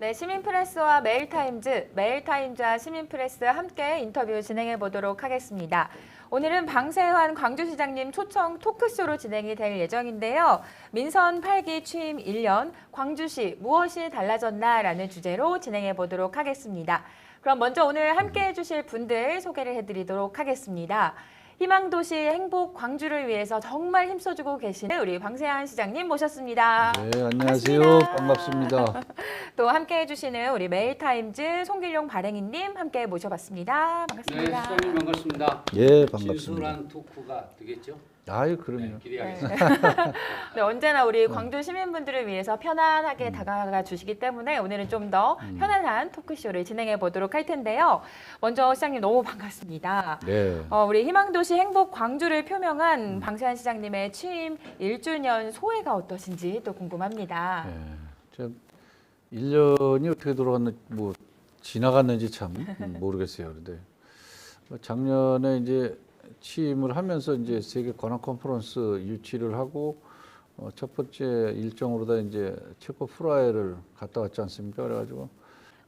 네, 시민프레스와 메일타임즈와 시민프레스 함께 인터뷰 진행해 보도록 하겠습니다. 오늘은 방세환 광주시장님 초청 토크쇼로 진행이 될 예정인데요. 민선 8기 취임 1년, 광주시 무엇이 달라졌나라는 주제로 진행해 보도록 하겠습니다. 그럼 먼저 오늘 함께 해주실 분들 소개를 해드리도록 하겠습니다. 희망도시 행복 광주를 위해서 정말 힘써주고 계시는 우리 방세환 시장님 모셨습니다. 네, 안녕하세요. 반갑습니다. 또 함께 해주시는 우리 메일타임즈 송길용 발행인님 함께 모셔봤습니다. 반갑습니다. 네, 시장님 반갑습니다. 예, 반갑습니다. 진솔한 토크가 되겠죠? 아유, 그럼요. 네, 기대하겠습니다. 네, 언제나 우리 광주 시민분들을 위해서 편안하게 다가가 주시기 때문에 오늘은 좀 더 편안한 토크쇼를 진행해 보도록 할 텐데요. 먼저 시장님 너무 반갑습니다. 네. 우리 희망도시 행복 광주를 표명한 방세환 시장님의 취임 1주년 소회가 어떠신지 또 궁금합니다. 네. 저 1년이 어떻게 돌아갔는지 뭐 지나갔는지 참 모르겠어요. 그런데 작년에 이제 취임을 하면서 이제 세계 관악 컨퍼런스 유치를 하고 첫 번째 일정으로다 이제 체코 프라하를 갔다 왔지 않습니까? 그래가지고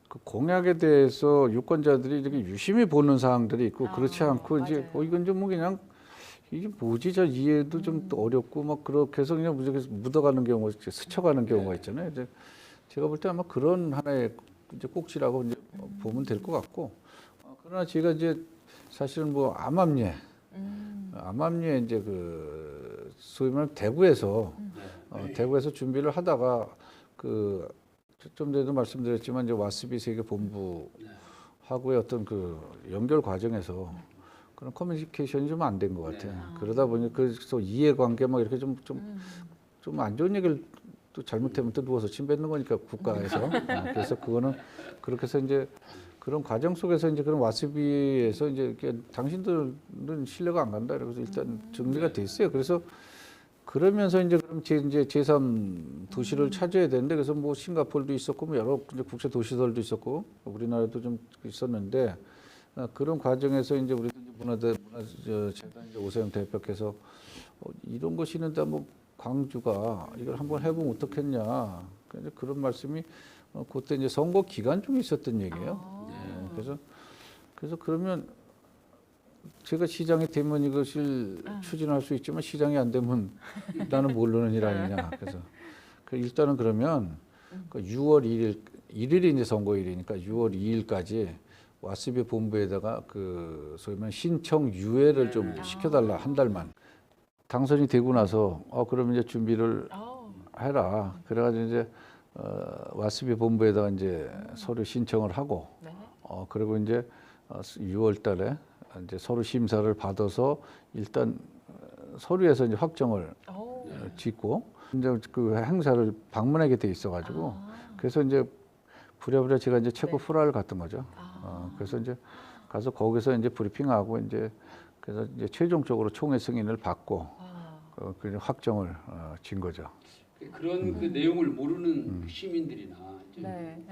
그 공약에 대해서 유권자들이 이렇게 유심히 보는 사항들이 있고 그렇지 않고 이제 이건 좀 뭐 그냥 이게 뭐지? 저 이해도 좀 어렵고 막 그렇게 해서 그냥 무조건 묻어가는 경우가 스쳐가는 경우가 있잖아요. 이제 제가 볼 때 아마 그런 하나의 이제 꼭지라고 이제 보면 될 것 같고 그러나 제가 이제 사실은 뭐 암암리에 이제 그 소위 말하면 대구에서 대구에서 준비를 하다가 그 좀 전에도 말씀드렸지만 이제 와스비 세계 본부하고의 어떤 그 연결 과정에서 그런 커뮤니케이션이 좀 안 된 것 같아요. 그러다 보니 그래서 이해관계 막 이렇게 좀 안 좋은 얘기를 또 잘못하면 또 누워서 침 뱉는 거니까 국가에서 그래서 그거는 그렇게 해서 이제 그런 과정 속에서 이제 그런 와스비에서 이제 이렇게 당신들은 신뢰가 안 간다. 그래서 일단 정리가 됐어요. 그래서 그러면서 이제 그럼 이제 제3 도시를 찾아야 되는데 그래서 뭐 싱가포르도 있었고 뭐 여러 이제 국제 도시들도 있었고 우리나라도 좀 있었는데 그런 과정에서 이제 우리도 문화재단 이제 오세영 대표께서 이런 것이 있는데 뭐 광주가 이걸 한번 해보면 어떻겠냐. 그런 말씀이 그때 이제 선거 기간 중에 있었던 얘기예요. 그래서 그러면 제가 시장이 되면 이것을 추진할 수 있지만 시장이 안 되면 나는 모르는 일 아니냐. 그래서 일단은 그러면 그 6월 1일이 이제 선거일이니까 6월 2일까지 와스비 본부에다가 그 소위 말하는 신청 유예를 좀 시켜달라 한 달만. 당선이 되고 나서 그러면 이제 준비를 해라. 그래가지고 이제 와스비 본부에다가 이제 서류 신청을 하고 그리고 이제 6월달에 이제 서류 심사를 받아서 일단 서류에서 이제 확정을 짓고 이제 그 행사를 방문하게 돼 있어가지고 그래서 이제 부랴부랴 제가 이제 체코 프라하를 갔던 거죠. 그래서 이제 가서 거기서 이제 브리핑하고 이제 그래서 이제 최종적으로 총회 승인을 받고 그 확정을 진 거죠. 그런 그 내용을 모르는 시민들이나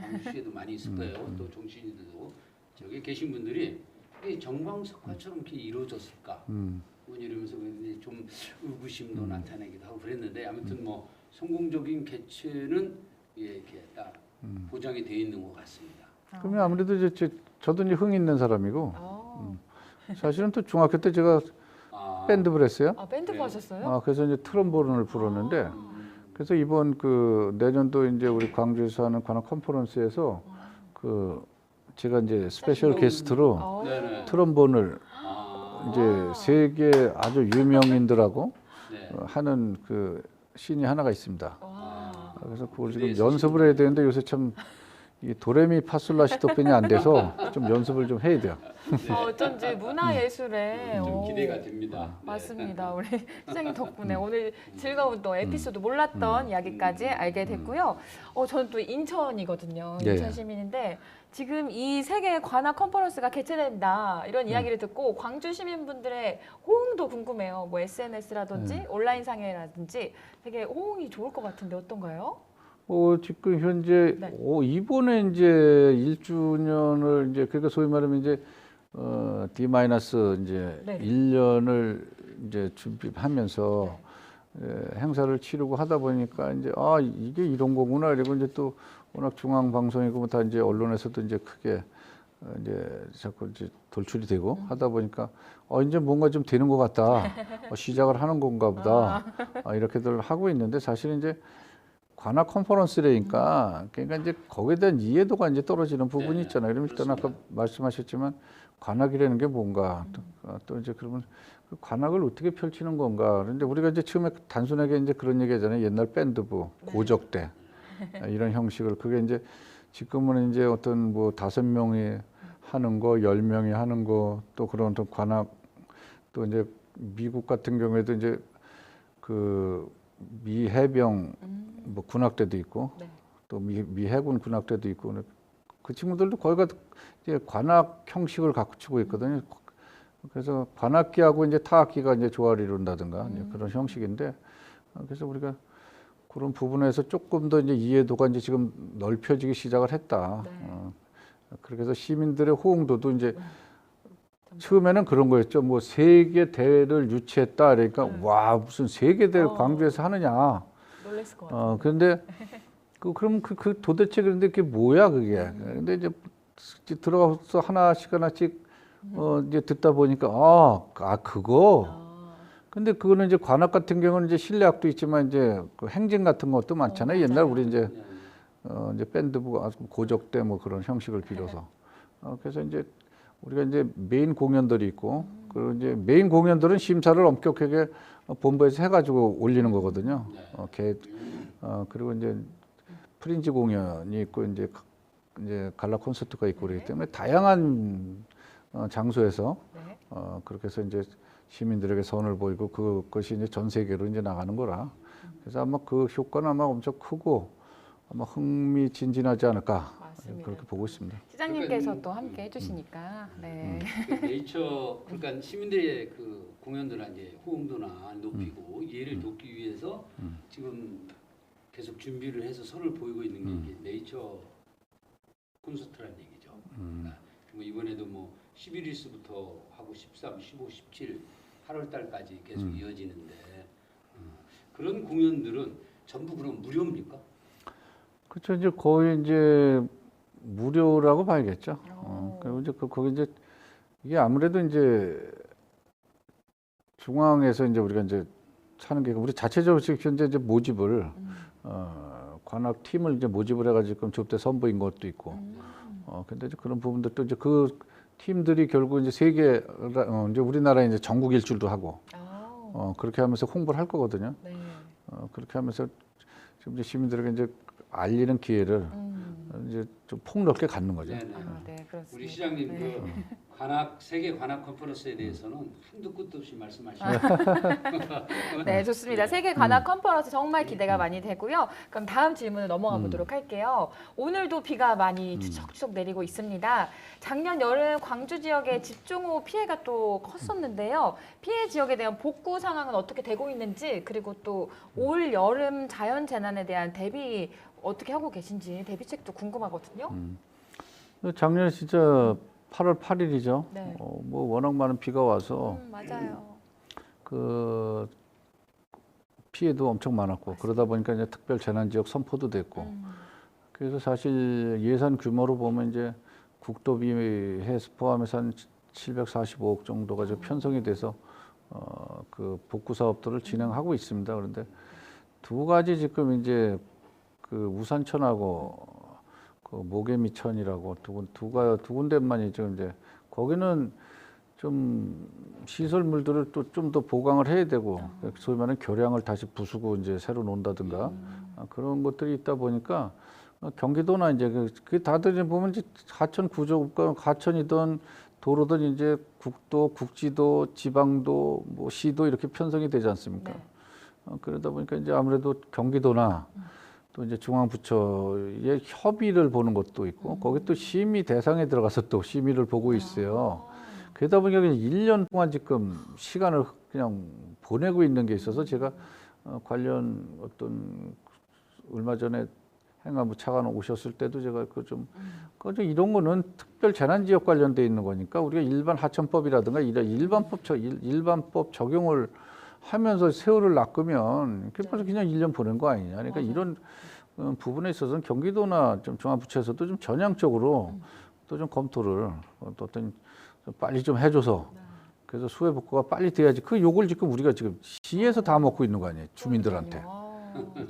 광주시에도 많이 있을 거예요. 또 정치인들도 저기 계신 분들이 이 정광석화처럼 이렇게 이루어졌을까? 뭐 이러면서 좀 의구심도 나타내기도 하고 그랬는데 아무튼 뭐 성공적인 개최는 이렇게 딱 보장이 되어 있는 것 같습니다. 그러면 아무래도 이제 저도 이제 흥 있는 사람이고 사실은 또 중학교 때 제가 밴드부를 했어요. 밴드부 하셨어요? 그래서 이제 트럼본을 불었는데 그래서 이번 그 내년도 이제 우리 광주에서 하는 관악 컨퍼런스에서 그 제가 이제 스페셜 게스트로 트럼본을 이제 세계 아주 유명인들하고 하는 그 씬이 하나가 있습니다. 그래서 그걸 지금 연습을 해야 되는데 요새 참 이 도레미 파솔라시도편이 안 돼서 좀 연습을 좀 해야 돼요. 어쩐지 문화예술에 좀 기대가 됩니다. 맞습니다. 우리 시장님 덕분에 오늘 즐거운 또 에피소드 몰랐던 이야기까지 알게 됐고요. 저는 또 인천이거든요. 인천 시민인데 지금 이 세계 관악 컨퍼런스가 개최된다 이런 이야기를 듣고 광주 시민분들의 호응도 궁금해요. 뭐 SNS라든지 온라인 상회라든지 되게 호응이 좋을 것 같은데 어떤가요? 지금 현재 이번에 이제 1주년을 이제 그러니까 소위 말하면 이제 D- 이제 1년을 이제 준비하면서 행사를 치르고 하다 보니까 이제 이게 이런 거구나. 그리고 이제 또 워낙 중앙 방송이고 뭐 다 이제 언론에서도 이제 크게 이제 자꾸 이제 돌출이 되고 하다 보니까 이제 뭔가 좀 되는 것 같다. 시작을 하는 건가 보다. 이렇게들 하고 있는데 사실 이제 관악 컨퍼런스라니까 그러니까 이제 거기에 대한 이해도가 이제 떨어지는 부분이 네, 있잖아요. 그러면 일단 아까 그렇습니다. 말씀하셨지만 관악이라는 게 뭔가 또 이제 그러면 그 관악을 어떻게 펼치는 건가. 그런데 우리가 이제 처음에 단순하게 이제 그런 얘기하잖아요. 옛날 밴드부, 고적대 이런 형식을 그게 이제 지금은 이제 어떤 뭐 5명이 하는 거, 10명이 하는 거 또 그런 또 관악 또 이제 미국 같은 경우에도 이제 그 미 해병 뭐 군악대도 있고 네. 또 미 해군 군악대도 있고 그 친구들도 거기가 이제 관악 형식을 갖추고 있거든요. 그래서 관악기하고 이제 타악기가 이제 조화를 이룬다든가 이제 그런 형식인데 그래서 우리가 그런 부분에서 조금 더 이제 이해도가 이제 지금 넓혀지기 시작을 했다. 네. 그렇게 해서 시민들의 호응도도 이제 처음에는 그런 거였죠. 뭐 세계 대회를 유치했다. 그러니까 와 무슨 세계 대회 광주에서 하느냐. 놀랬을 것 같아요. 그런데 그럼 그 도대체 그런데 그게 뭐야 그게. 근데 이제 들어가서 하나씩 이제 듣다 보니까 그거. 근데 그거는 이제 관악 같은 경우는 이제 실내악도 있지만 이제 그 행진 같은 것도 많잖아요. 옛날 우리 이제 이제 밴드부 고적대 뭐 그런 형식을 빌어서 그래서 이제 우리가 이제 메인 공연들이 있고 그리고 이제 메인 공연들은 심사를 엄격하게 본부에서 해가지고 올리는 거거든요. 그리고 이제 프린지 공연이 있고 이제 갈라 콘서트가 있고 그렇기 때문에 다양한 장소에서 네. 그렇게 해서 이제 시민들에게 선을 보이고 그것이 이제 전 세계로 이제 나가는 거라. 그래서 아마 그 효과는 아마 엄청 크고 아마 흥미진진하지 않을까 맞습니다. 그렇게 보고 있습니다. 시장님께서 또 함께 해주시니까. 네. 그 네이처 그러니까 시민들의 그 공연들을 이제 호응도나 높이고 이해를 돕기 위해서 지금 계속 준비를 해서 선을 보이고 있는 게 이게 네이처 콘서트라는 얘기죠. 그러니까 뭐 이번에도 뭐 11일부터 하고 13, 15, 17 8월 달까지 계속 이어지는데 그런 공연들은 전부 그럼 무료입니까? 그렇죠. 이제 거의 이제 무료라고 봐야겠죠. 그리고 이제 거기 이제 이게 아무래도 이제 중앙에서 이제 우리가 이제 차는 게 우리 자체적으로 지금 현재 이제 모집을 관악 팀을 이제 모집을 해가지고 접대 선보인 것도 있고. 근데 이제 그런 부분들도 이제 그 팀들이 결국 이제 세계 이제 우리나라에 이제 전국 일주도 하고 그렇게 하면서 홍보를 할 거거든요. 네. 그렇게 하면서 지금 이제 시민들에게 이제 알리는 기회를 이제 좀 폭넓게 갖는 거죠. 네네. 네, 그렇습니다. 우리 시장님 네. 그 관악 세계 관악 컨퍼런스에 대해서는 한도 끝도 없이 말씀하시네요. 네, 좋습니다. 세계 관악 컨퍼런스 정말 기대가 많이 되고요. 그럼 다음 질문을 넘어가 보도록 할게요. 오늘도 비가 많이 추적추적 내리고 있습니다. 작년 여름 광주 지역의 집중호우 피해가 또 컸었는데요. 피해 지역에 대한 복구 상황은 어떻게 되고 있는지 그리고 또 올 여름 자연 재난에 대한 대비 어떻게 하고 계신지 대비책도 궁금하거든요. 작년에 진짜 8월 8일이죠. 네. 뭐 워낙 많은 비가 와서 맞아요. 그 피해도 엄청 많았고 그러다 보니까 이제 특별 재난 지역 선포도 됐고 그래서 사실 예산 규모로 보면 이제 국도비 해서 포함해서 한 745억 정도가 좀 편성이 돼서 그 복구 사업들을 진행하고 있습니다. 그런데 두 가지 지금 이제 그 우산천하고 그 모개미천이라고 두 군데만 지금 이제 거기는 좀 시설물들을 또 좀 더 보강을 해야 되고 소위 말하는 교량을 다시 부수고 이제 새로 놓는다든가 그런 것들이 있다 보니까 경기도나 이제 그 다들 이제 보면 이제 하천 구조가 하천이든 도로든 이제 국도, 국지도, 지방도, 뭐 시도 이렇게 편성이 되지 않습니까? 네. 그러다 보니까 이제 아무래도 경기도나 또 이제 중앙부처의 협의를 보는 것도 있고 거기 또 심의 대상에 들어가서 또 심의를 보고 있어요. 그러다 보니까 그냥 1년 동안 지금 시간을 그냥 보내고 있는 게 있어서 제가 관련 어떤 얼마 전에 행안부 차관 오셨을 때도 제가 좀 이런 거는 특별 재난 지역 관련돼 있는 거니까 우리가 일반 하천법이라든가 이런 일반법 적용을 하면서 세월을 낚으면 그래서 그냥 1년 보낸 거 아니냐. 그러니까 이런 부분에 있어서는 경기도나 좀 중앙부처에서도 좀 전향적으로 또 좀 검토를 또 어떤 좀 빨리 좀 해줘서 그래서 수해 복구가 빨리 돼야지. 그 욕을 지금 우리가 지금 시에서 다 먹고 있는 거 아니에요. 주민들한테.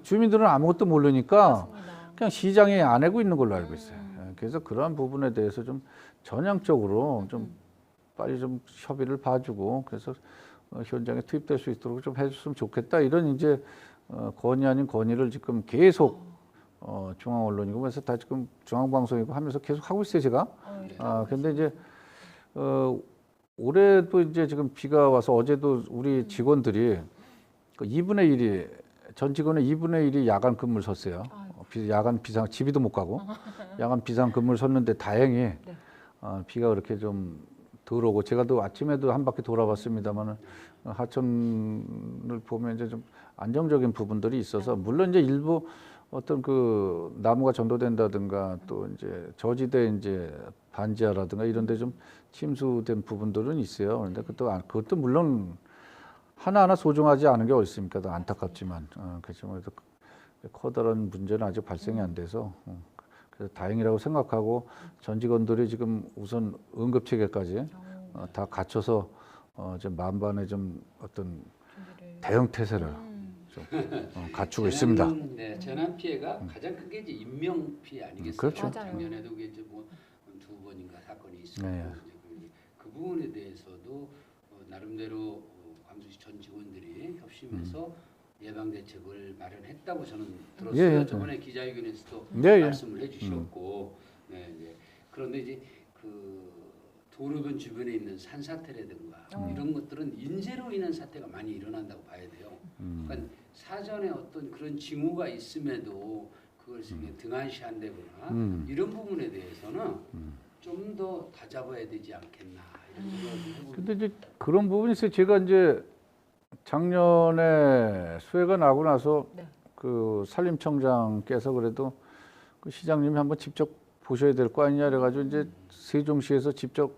주민들은 아무것도 모르니까 그냥 시장이 안 내고 있는 걸로 알고 있어요. 그래서 그러한 부분에 대해서 좀 전향적으로 좀 빨리 좀 협의를 봐주고 그래서 현장에 투입될 수 있도록 좀 해줬으면 좋겠다. 이런 이제 건의 아닌 건의를 지금 계속 중앙 언론이고 그래서 다 지금 중앙 방송이고 하면서 계속 하고 있어요, 제가. 근데 이제 올해도 이제 지금 비가 와서 어제도 우리 직원들이 그 2분의 1이 전 직원의 2분의 1이 야간 근무를 섰어요. 야간 비상 집이도 못 가고 야간 비상 근무를 섰는데 다행히 비가 그렇게 좀 덜 오고 제가 또 아침에도 한 바퀴 돌아봤습니다만은 하천을 보면 이제 좀 안정적인 부분들이 있어서 물론 이제 일부 어떤 그 나무가 전도된다든가 또 이제 저지대 이제 반지하라든가 이런 데 좀 침수된 부분들은 있어요. 그런데 그것도 물론 하나하나 소중하지 않은 게 어디 있습니까? 더 안타깝지만 그렇지만 그래도 커다란 문제는 아직 발생이 안 돼서 그래서 다행이라고 생각하고 전 직원들이 지금 우선 응급 체계까지 다 갖춰서 좀 만반의 좀 어떤 대응 태세를 좀 갖추고 있습니다. 네, 재난 피해가 가장 큰 게 이제 인명 피해 아니겠어요? 그렇죠. 작년에도 그게 이제 뭐 두 번인가 사건이 있었고 네. 이제 그 부분에 대해서도 나름대로 광주시 전 직원들이 협심해서 예방 대책을 마련했다고 저는 들었어요. 예. 저번에 기자회견에서도 예. 말씀을 해주셨고, 네. 그런데 이제 그 도로변 주변에 있는 산사태라든가 이런 것들은 인재로 인한 사태가 많이 일어난다고 봐야 돼요. 그러니까 사전에 어떤 그런 징후가 있음에도 그걸 등한시한다거나 이런 부분에 대해서는 좀 더 다잡아야 되지 않겠나 이런 생각을 해봅니다. 근데 이제 그런 부분이 있어요. 제가 이제 작년에 수해가 나고 나서 그 산림청장께서 그래도 그 시장님이 한번 직접 보셔야 될 거 아니냐 그래가지고 이제 세종시에서 직접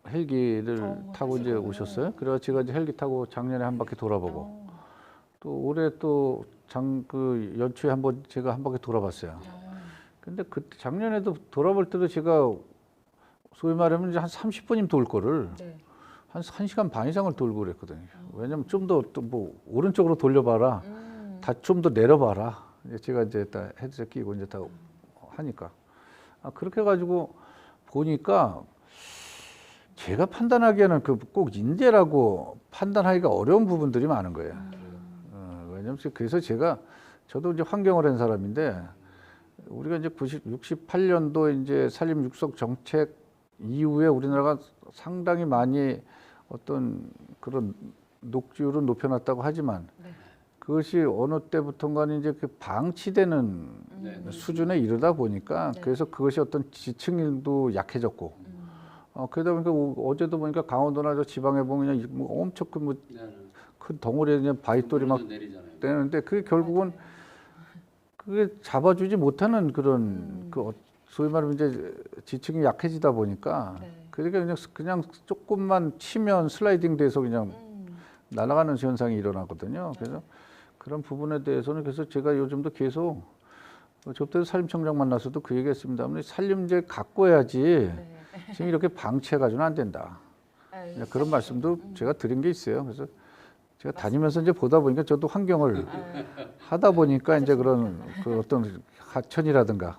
헬기를 타고 이제 오셨어요. 그래서 제가 이제 헬기 타고 작년에 한 바퀴 돌아보고 또 올해 또 그 연초에 한번 제가 한 바퀴 돌아봤어요. 근데 그 작년에도 돌아볼 때도 제가 소위 말하면 이제 한 30분이면 돌 거를 한 1시간 반 이상을 돌고 그랬거든요. 왜냐면 좀 더 또 뭐 오른쪽으로 돌려봐라. 다 좀 더 내려봐라. 이제 제가 이제 다 헤드셋 끼고 이제 다 하니까. 그렇게 해가지고 보니까 제가 판단하기에는 그 꼭 인재라고 판단하기가 어려운 부분들이 많은 거예요. 왜냐면 그래서 저도 이제 환경을 한 사람인데 우리가 이제 68년도 이제 산림 육성 정책 이후에 우리나라가 상당히 많이 어떤 그런 녹지율을 높여놨다고 하지만 그것이 어느 때부턴가는 이제 그 방치되는 수준에 이르다 보니까 그래서 그것이 어떤 지층도 약해졌고 그러다 보니까 어제도 보니까 강원도나 저 지방에 보면 뭐 엄청 큰 덩어리에 그냥 바위돌이 막 되는데 그게 결국은 그게 잡아주지 못하는 그런 그 소위 말하면 이제 지층이 약해지다 보니까 그러니까 그냥 조금만 치면 슬라이딩 돼서 그냥 날아가는 현상이 일어나거든요. 그래서 그런 부분에 대해서는 그래서 제가 요즘도 계속 저때도 산림청장 만나서도 그 얘기했습니다. 산림제 갖고 해야지 지금 이렇게 방치해가지고는 안 된다. 그런 말씀도 제가 드린 게 있어요. 그래서 제가 다니면서 이제 보다 보니까 저도 환경을 하다 보니까 이제 그런 그 어떤 하천이라든가.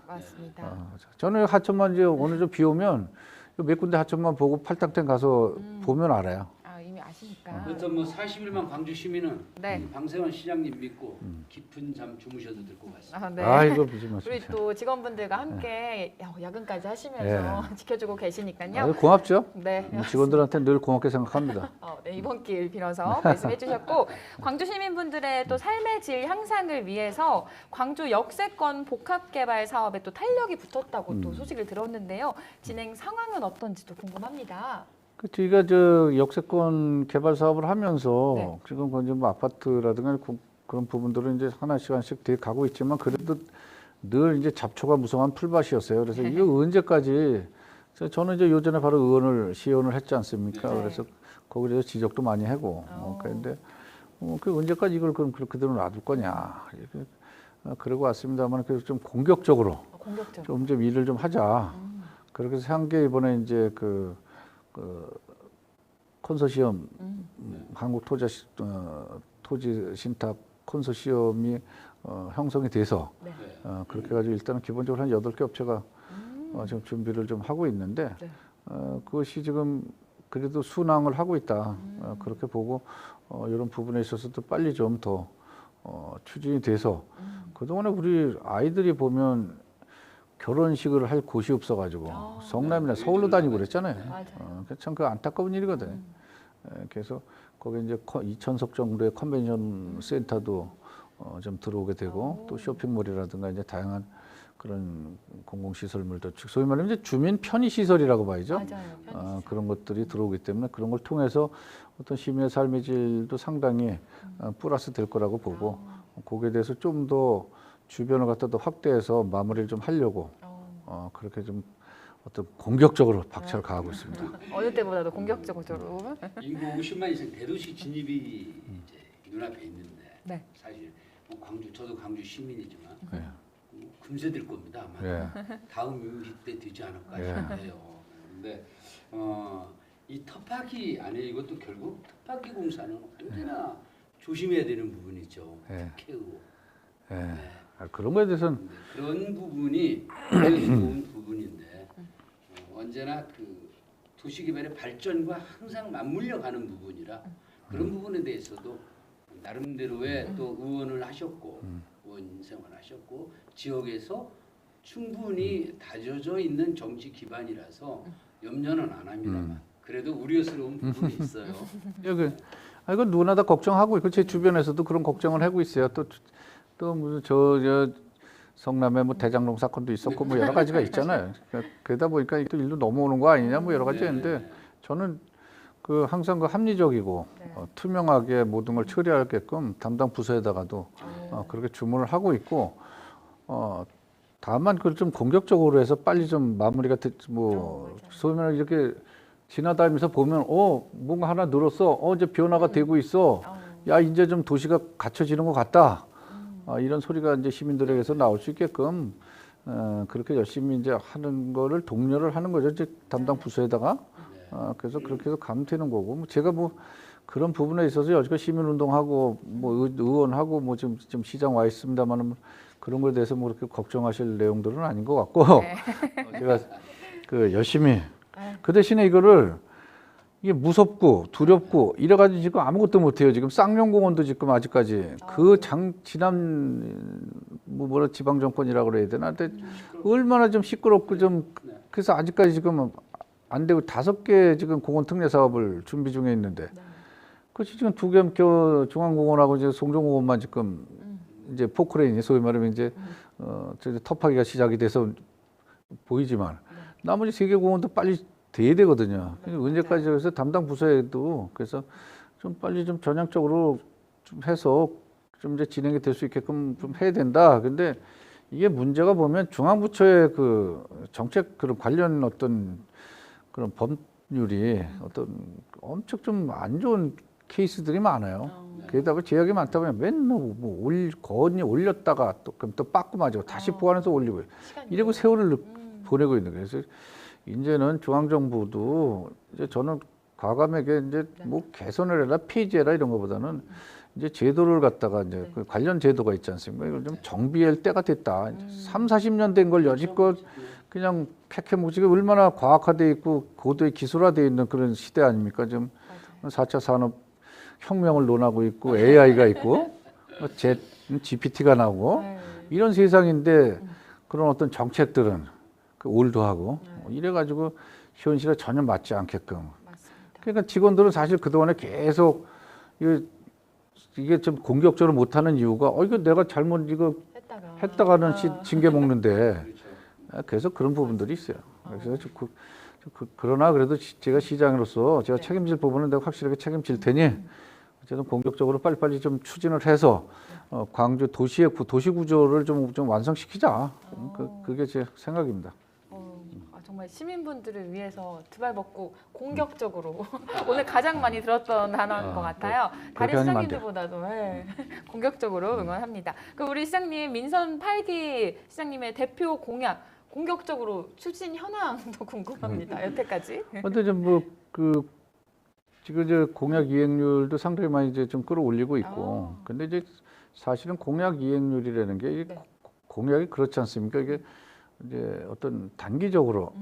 저는 하천만 이제 오늘 좀 비 오면 몇 군데 하천만 보고 팔당댐 가서 보면 알아요. 이미 아시니까. 그렇다면 뭐 41만 광주 시민은 방세환 시장님 믿고 깊은 잠 주무셔도 될 것 같습니다. 이거 무슨 말씀이세요? 우리 또 직원분들과 함께 야근까지 하시면서 지켜주고 계시니까요. 고맙죠. 네. 직원들한테 늘 고맙게 생각합니다. 이번 길 빌어서 말씀해 주셨고 광주 시민분들의 또 삶의 질 향상을 위해서 광주 역세권 복합개발 사업에 또 탄력이 붙었다고 또 소식을 들었는데요. 진행 상황은 어떤지도 궁금합니다. 저희가 저 역세권 개발 사업을 하면서 지금 이제 뭐 아파트라든가 그런 부분들은 이제 하나씩 돼 가고 있지만 그래도 늘 이제 잡초가 무성한 풀밭이었어요. 그래서 이거 언제까지 저는 이제 요전에 바로 시의원을 했지 않습니까? 그래서 거기에서 지적도 많이 하고 그런데 그 언제까지 이걸 그럼 그대로 놔둘 거냐. 이렇게 그러고 왔습니다만 그래서 좀 공격적으로 공격적으로. 좀 일을 좀 하자. 그렇게 해서 한 게 이번에 이제 그 컨소시엄 한국 토지신탁 컨소시엄이 형성이 돼서 네. 그렇게 해가지고 일단은 기본적으로 한 8개 업체가 지금 준비를 좀 하고 있는데 네. 그것이 지금 그래도 순항을 하고 있다. 그렇게 보고 이런 부분에 있어서도 빨리 좀 더 추진이 돼서 그동안에 우리 아이들이 보면 결혼식을 할 곳이 없어가지고 성남이나 서울로 다니고 그랬잖아요. 맞아요. 참 그 안타까운 일이거든요. 그래서 거기 이제 2,000석 정도의 컨벤션 센터도 좀 들어오게 되고 또 쇼핑몰이라든가 이제 다양한 그런 공공시설물도 소위 말하면 이제 주민 편의 시설이라고 봐야죠. 맞아요. 그런 것들이 들어오기 때문에 그런 걸 통해서 어떤 시민의 삶의 질도 상당히 플러스 될 거라고 보고 거기에 대해서 좀 더 주변을 갖다 더 확대해서 마무리를 좀 하려고 그렇게 좀 어떤 공격적으로 박차를 가하고 있습니다. 어느 때보다도 공격적으로. 인구 50만 이상 대도시 진입이 이제 눈앞에 있는데 네. 사실 뭐 저도 광주 시민이지만 네. 금세 될 겁니다. 아마 예. 다음 임기 때 되지 않을까 예. 싶어요. 그런데 이 터파기 안에 이것도 결국 터파기 공사는 언제나 조심해야 되는 부분이죠. 예. 특혜의혹. 예. 그런 거에 대해서는 그런 부분이 굉장히 좋은 부분인데 언제나 그 도시개발의 발전과 항상 맞물려 가는 부분이라 그런 부분에 대해서도 나름대로의 또 의원을 하셨고 의원 생활하셨고 지역에서 충분히 다져져 있는 정치 기반이라서 염려는 안 합니다만 그래도 우려스러운 부분이 있어요. 이거 누구나 다 걱정하고 있고 제 주변에서도 그런 걱정을 하고 있어요. 또 무슨 저 성남에 뭐 대장동 사건도 있었고 뭐 여러 가지가 있잖아요. 그러다 보니까 또 일로 넘어오는 거 아니냐 뭐 여러 가지 있는데 저는 그 항상 그 합리적이고 투명하게 모든 걸 처리하게끔 담당 부서에다가도 그렇게 주문을 하고 있고 다만 그걸 좀 공격적으로 해서 빨리 좀 마무리가 뭐 소위 말해 이렇게 지나다니면서 보면 뭔가 하나 늘었어. 이제 변화가 되고 있어. 야 이제 좀 도시가 갖춰지는 것 같다. 이런 소리가 이제 시민들에게서 나올 수 있게끔 그렇게 열심히 이제 하는 거를 독려를 하는 거죠. 이제 담당 부서에다가 그래서 그렇게 해서 가면 되는 거고 뭐 제가 뭐 그런 부분에 있어서 여지껏 시민운동하고 뭐 의원하고 뭐 지금 시장 와 있습니다만은 그런 거에 대해서 뭐 그렇게 걱정하실 내용들은 아닌 것 같고 제가 그 열심히 그 대신에 이거를 이게 무섭고 두렵고 이래가지고 지금 아무것도 못해요. 지금 쌍용공원도 지금 아직까지 지난 뭐라 지방 정권이라고 그래야 되나? 근데 얼마나 좀 시끄럽고 좀 그래서 아직까지 지금 안 되고 5개 지금 공원 특례 사업을 준비 중에 있는데 그렇지 지금 2개 중앙공원하고 이제 송정공원만 지금 이제 포크레인이 소위 말하면 이제 터파기가 시작이 돼서 보이지만 나머지 3개 공원도 빨리 돼야 되거든요. 언제까지 그래서 담당 부서에도 그래서 좀 빨리 좀 전향적으로 좀 해서 좀 이제 진행이 될 수 있게끔 좀 해야 된다. 근데 이게 문제가 보면 중앙부처의 그 정책 그런 관련 어떤 그런 법률이 어떤 엄청 좀 안 좋은 케이스들이 많아요. 게다가 제약이 많다 보면 맨날 뭐 건이 올렸다가 그럼 또 빠꾸 맞고 다시 보완해서 올리고 이러고 세월을 보내고 있는 거예요. 그래서 이제는 중앙정부도 이제 저는 과감하게 이제 뭐 개선을 해라 폐지해라 이런 것보다는 이제 제도를 갖다가 이제 그 관련 제도가 있지 않습니까? 이걸 좀 정비할 때가 됐다. 3, 40년 된 걸 여지껏 그냥 캐캐묵지가 얼마나 과학화돼 있고 고도의 기술화돼 있는 그런 시대 아닙니까? 지금 4차 산업 혁명을 논하고 있고 AI가 있고 GPT가 나오고 이런 세상인데 그런 어떤 정책들은 그 올드하고 이래가지고 현실에 전혀 맞지 않게끔. 그러니까 직원들은 사실 그동안에 계속 이게 좀 공격적으로 못하는 이유가 이거 내가 잘못 이거 했다가는 징계 먹는데 그래서 그런 부분들이 있어요. 그래서 그러나 그래도 제가 시장으로서 제가 책임질 부분은 내가 확실하게 책임질 테니 어쨌든 공격적으로 빨리빨리 좀 추진을 해서 광주 도시 구조를 좀 완성시키자. 그게 제 생각입니다. 정말 정말 시민분들을 위해서 두 발 먹고 공격적으로 오늘 가장 많이 들었던 단어인 것 같아요. 다른 하면 안 돼. 시장님들보다도 공격적으로 응원합니다. 그 우리 시장님 민선 8기 시장님의 대표 공약 공격적으로 추진 현황도 궁금합니다. 여태까지. 근데 좀뭐그 지금 이제 공약 이행률도 상당히 많이 이제 좀 끌어올리고 있고, 근데 이제 사실은 공약 이행률이라는 게 이게 네. 공약이 그렇지 않습니까? 이게 이제 어떤 단기적으로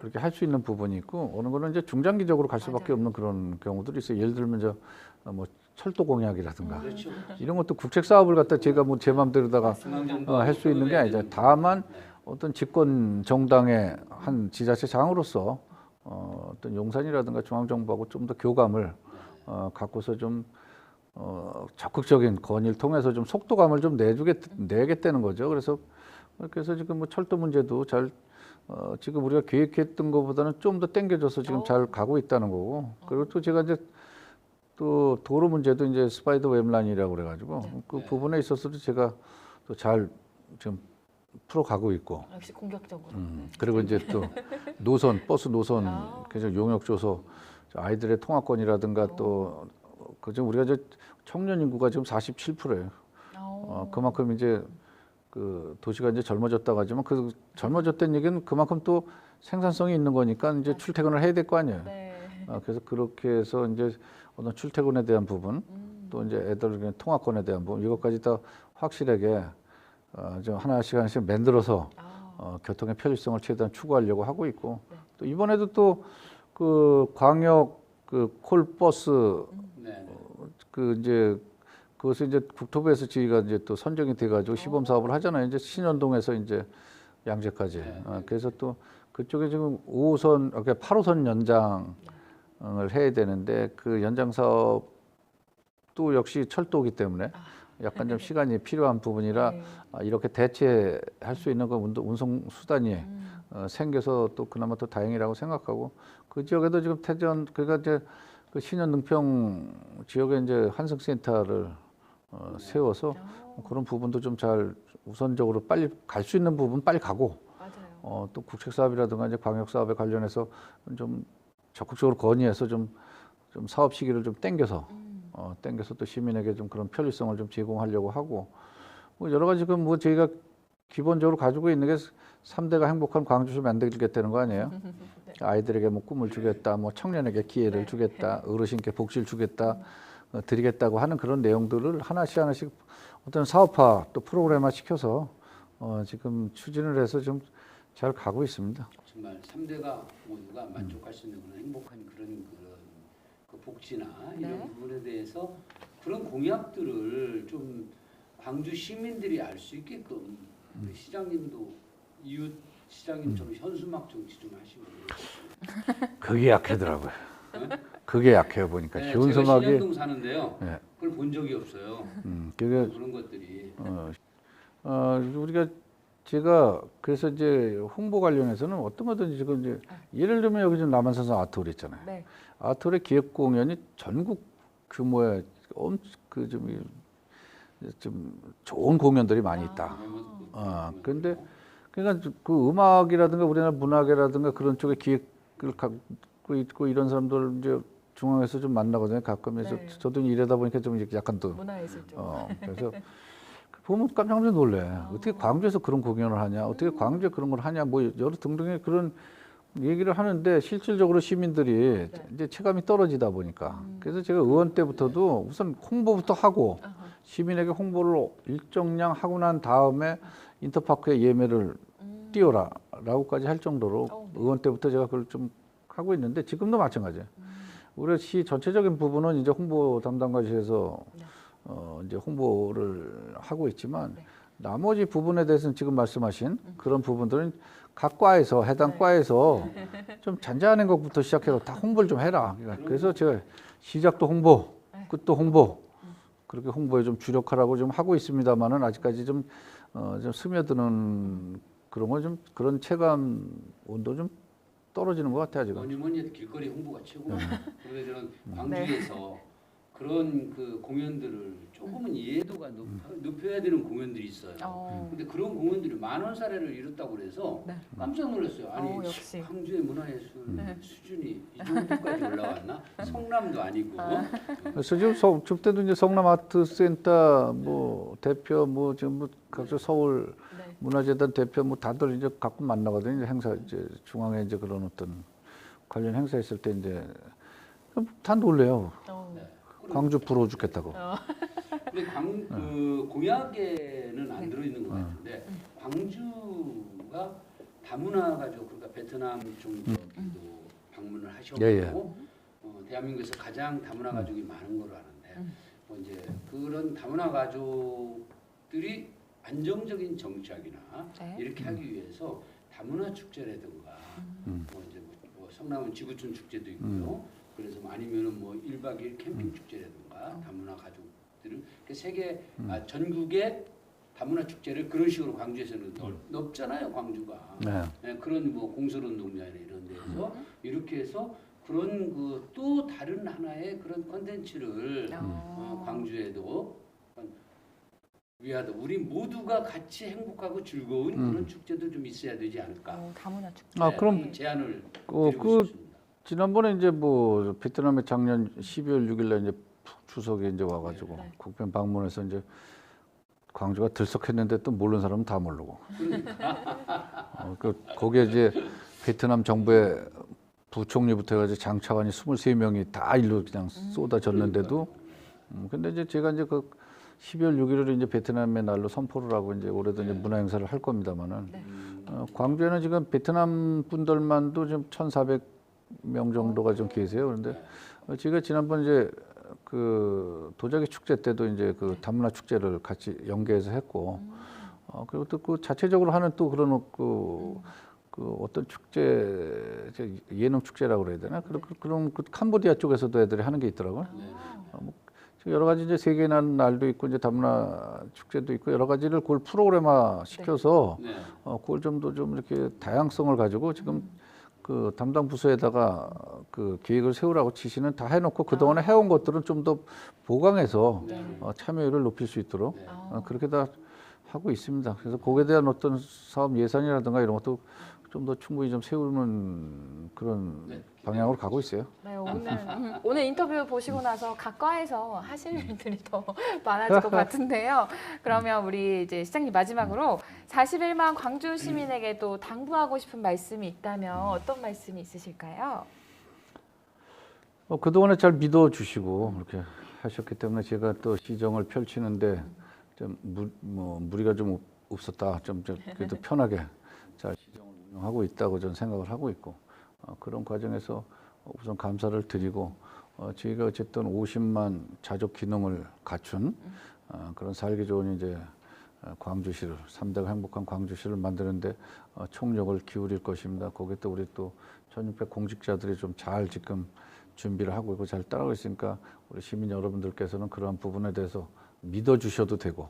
이렇게 할 수 있는 부분이 있고, 어느 거는 이제 중장기적으로 갈 수밖에 맞아요. 없는 그런 경우들이 있어요. 예를 들면 뭐 철도 공약이라든가 그렇죠. 이런 것도 국책 사업을 갖다 제가 뭐 제 마음대로다가 할 수 있는 게 아니죠. 다만 어떤 집권 정당의 한 지자체장으로서 어떤 용산이라든가 중앙정부하고 좀 더 교감을 갖고서 좀 적극적인 건의를 통해서 좀 속도감을 좀 내겠다는 거죠. 그래서 지금 뭐 철도 문제도 잘 지금 우리가 계획했던 것보다는 좀 더 당겨져서 지금 잘 가고 있다는 거고, 그리고 또 제가 이제 또 도로 문제도 이제 스파이더 웹라인이라고 그래가지고 그 부분에 있어서도 제가 또 잘 지금 풀어가고 있고, 역시 공격적으로. 그리고 이제 또 버스 노선, 그래서 용역 줘서 아이들의 통학권이라든가 또 그죠 우리가 이제 청년 인구가 지금 47%예요. 그만큼 이제 그 도시가 이제 젊어졌다고 하지만 그 젊어졌다는 얘기는 그만큼 또 생산성이 있는 거니까 이제 출퇴근을 해야 될 거 아니에요. 네. 그래서 그렇게 해서 이제 어떤 출퇴근에 대한 부분, 또 이제 애들 통학권에 대한 부분, 이것까지 다 확실하게 좀 하나씩 만들어서 교통의 편리성을 최대한 추구하려고 하고 있고, 또 이번에도 또 그 광역 그 콜버스 그 이제 그것을 이제 국토부에서 저희가 이제 또 선정이 돼가지고 시범 사업을 하잖아요. 이제 신현동에서 이제 양재까지. 그래서 또 그쪽에 지금 5호선, 그러니까 8호선 연장을 해야 되는데 그 연장 사업도 역시 철도이기 때문에 약간 좀 시간이 필요한 부분이라 이렇게 대체할 수 있는 그 운송 수단이 생겨서 또 그나마 또 다행이라고 생각하고, 그 지역에도 지금 그러니까 이제 그 신현 능평 지역에 이제 환승센터를 세워서 그런 부분도 좀 잘 우선적으로 빨리 갈 수 있는 부분 빨리 가고, 맞아요. 또 국책 사업이라든가 이제 광역 사업에 관련해서 좀 적극적으로 건의해서 좀 사업 시기를 좀 당겨서 또 시민에게 좀 그런 편리성을 좀 제공하려고 하고, 뭐 여러 가지 지금 뭐 저희가 기본적으로 가지고 있는 게 3대가 행복한 광주시 만들겠다는 거 아니에요? 아이들에게 뭐 꿈을 주겠다, 뭐 청년에게 기회를 주겠다, 어르신께 복지를 주겠다, 드리겠다고 하는 그런 내용들을 하나씩 어떤 사업화 또 프로그램화 시켜서 지금 추진을 해서 좀 잘 가고 있습니다. 정말 3대가 모두가 만족할 수 있는 그런 행복한 그런 그 복지나 이런 부분에 대해서 그런 공약들을 좀 광주 시민들이 알 수 있게끔 우리 시장님도 이웃 시장님처럼 현수막 정치 좀 하시고. 그게 약하더라고요. 그게 약해요 보니까. 네, 현수막이. 제가 신현동 사는데요. 네. 그걸 본 적이 없어요. 그게 그런 것들이. 우리가 제가 그래서 이제 홍보 관련해서는 어떤 거든지 지금 이제 예를 들면 여기 지금 남한산성 아트홀 있잖아요. 네. 아트홀의 기획 공연이 전국 규모의 좀 좋은 공연들이 많이 있다. 근데 그러니까 그 음악이라든가 우리나라 문학이라든가 그런 쪽에 기획을 갖고 있고 이런 사람들 이제 중앙에서 좀 만나거든요. 가끔. 그래서 저도 일하다 보니까 좀 이렇게 약간 또 문화예술 쪽. 그래서 보면 깜짝 놀래. 어떻게 광주에서 그런 공연을 하냐? 어떻게 광주에 그런 걸 하냐? 뭐 여러 등등의 그런 얘기를 하는데 실질적으로 시민들이 이제 체감이 떨어지다 보니까. 그래서 제가 의원 때부터도 우선 홍보부터 하고 시민에게 홍보를 일정량 하고 난 다음에 인터파크에 예매를 띄워라라고까지 할 정도로 의원 때부터 제가 그걸 좀 하고 있는데 지금도 마찬가지예요. 우리 시 전체적인 부분은 이제 홍보 담당과실에서 이제 홍보를 하고 있지만 나머지 부분에 대해서는 지금 말씀하신 그런 부분들은 각 과에서 해당 과에서 좀 잔잔한 것부터 시작해서 다 홍보를 좀 해라. 그래서 제가 시작도 홍보, 끝도 홍보 그렇게 홍보에 좀 주력하라고 좀 하고 있습니다만은 아직까지 좀 스며드는 그런 거 좀 그런 체감 온도 좀 떨어지는 것 같아요 지금. 뭐니 해도 길거리 홍보가 최고예요. 그래서 저는 광주에서 그런 그 공연들을 조금은 이해도가 높여야 되는 공연들이 있어요. 근데 그런 공연들이 만원 사례를 이뤘다고 그래서 네. 깜짝 놀랐어요. 아니 역시. 광주의 문화예술 수준이 이 정도까지 올라왔나? 성남도 아니고. 그래서 지금 저때도 이제 성남 아트센터 뭐 대표 뭐 지금 뭐 각종 서울 네. 문화재단 대표 뭐 다들 이제 가끔 만나거든요. 행사 이제 중앙에 이제 그런 어떤 관련 행사 있을 때 이제 다 놀래요. 네. 광주 부러워 죽겠다고. 근데 그 공약에는 안 들어있는 것 같은데 광주가 다문화 가족 그러니까 베트남 종족도 방문을 하셨고 예, 예. 대한민국에서 가장 다문화 가족이 많은 걸로 아는데 뭐 이제 그런 다문화 가족들이 안정적인 정착이나 네. 이렇게 하기 위해서 다문화 축제라든가 뭐 이제 뭐 성남은 지구촌 축제도 있고요. 그래서 뭐 아니면은 뭐 1박 2일 캠핑 축제라든가 다문화 가족들을 세계 전국의 다문화 축제를 그런 식으로 광주에서는 넓잖아요, 광주가. 네. 네, 그런 뭐 공설운동장이나 이런 데서 이렇게 해서 그런 그 또 다른 하나의 그런 컨텐츠를 광주에도 위하다. 우리 모두가 같이 행복하고 즐거운 그런 축제도 좀 있어야 되지 않을까. 다문화 축제. 아 그럼 제안을 그 드리고 싶습니다. 지난번에 이제 뭐 베트남에 작년 12월 6일날 이제 추석에 이제 와가지고 네. 국빈 방문해서 이제 광주가 들썩했는데 또 모르는 사람은 다 모르고. 거기에 이제 베트남 정부의 부총리부터 해가지고 장차관이 23명이 다 일로 그냥 쏟아졌는데도. 근데 이제 제가 이제 그 12월 6일을 이제 베트남의 날로 선포를 하고 이제 올해도 이제 문화 행사를 할 겁니다만은 광주에는 지금 베트남 분들만도 지금 1,400명 정도가 좀 계세요. 그런데 제가 지난번 이제 그 도자기 축제 때도 이제 그 다문화 축제를 같이 연계해서 했고, 그리고 또 그 자체적으로 하는 또 그런 그 어떤 축제, 예능 축제라고 그래야 되나? 그런 그 캄보디아 쪽에서도 애들이 하는 게 있더라고요. 뭐 여러 가지 이제 세계 날도 있고 이제 다문화 축제도 있고 여러 가지를 그걸 프로그램화 시켜서 그걸 좀 더 좀 이렇게 다양성을 가지고 지금 그 담당 부서에다가 그 계획을 세우라고 지시는 다 해놓고 그동안에 해온 것들은 좀 더 보강해서 참여율을 높일 수 있도록 그렇게 다 하고 있습니다. 그래서 거기에 대한 어떤 사업 예산이라든가 이런 것도 좀 더 충분히 좀 세우는 그런 방향으로 가고 있어요. 네, 오늘 인터뷰 보시고 나서 각과에서 하실 일들이 더 많아질 것 같은데요. 그러면 우리 이제 시장님 마지막으로 41만 광주 시민에게도 당부하고 싶은 말씀이 있다면 어떤 말씀이 있으실까요? 그동안에 잘 믿어주시고 이렇게 하셨기 때문에 제가 또 시정을 펼치는데 좀 무리가 좀 없었다. 좀 그래도 편하게 잘 시정을 운영하고 있다고 저는 생각을 하고 있고 그런 과정에서 우선 감사를 드리고 저희가 어쨌든 50만 자족 기능을 갖춘 그런 살기 좋은 이제 광주시를 3대가 행복한 광주시를 만드는데 총력을 기울일 것입니다. 거기에 또 우리 또 1,600 공직자들이 좀 잘 지금 준비를 하고 있고 잘 따라가고 있으니까 우리 시민 여러분들께서는 그러한 부분에 대해서 믿어주셔도 되고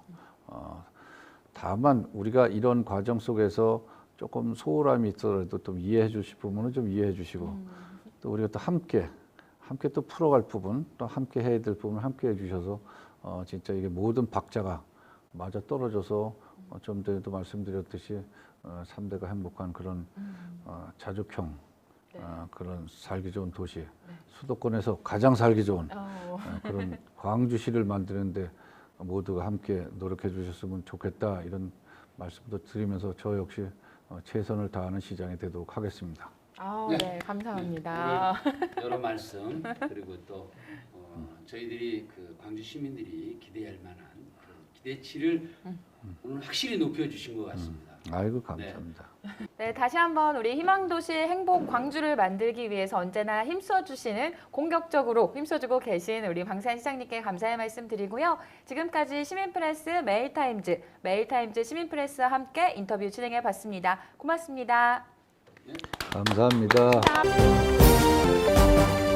다만 우리가 이런 과정 속에서 조금 소홀함이 있더라도 좀 이해해 주실 부분은 좀 이해해 주시고 또 우리가 또 함께 또 풀어갈 부분 또 함께 해야 될 부분을 함께 해주셔서 진짜 이게 모든 박자가 맞아 떨어져서 좀 전에도 말씀드렸듯이 3대가 행복한 그런 자족형 그런 살기 좋은 도시 수도권에서 가장 살기 좋은 그런 광주시를 만드는데 모두가 함께 노력해 주셨으면 좋겠다 이런 말씀도 드리면서 저 역시 최선을 다하는 시장이 되도록 하겠습니다. 네, 감사합니다. 여러 말씀 그리고 또 저희들이 그 광주 시민들이 기대할 만한 그 기대치를 오늘 확실히 높여주신 것 같습니다. 아이고 감사합니다. 네, 다시 한번 우리 희망도시 행복 광주를 만들기 위해서 언제나 힘써주시는 공격적으로 힘써주고 계신 우리 방세한 시장님께 감사의 말씀 드리고요. 지금까지 시민프레스 메일타임즈 시민프레스와 함께 인터뷰 진행해봤습니다. 고맙습니다. 감사합니다. 감사합니다.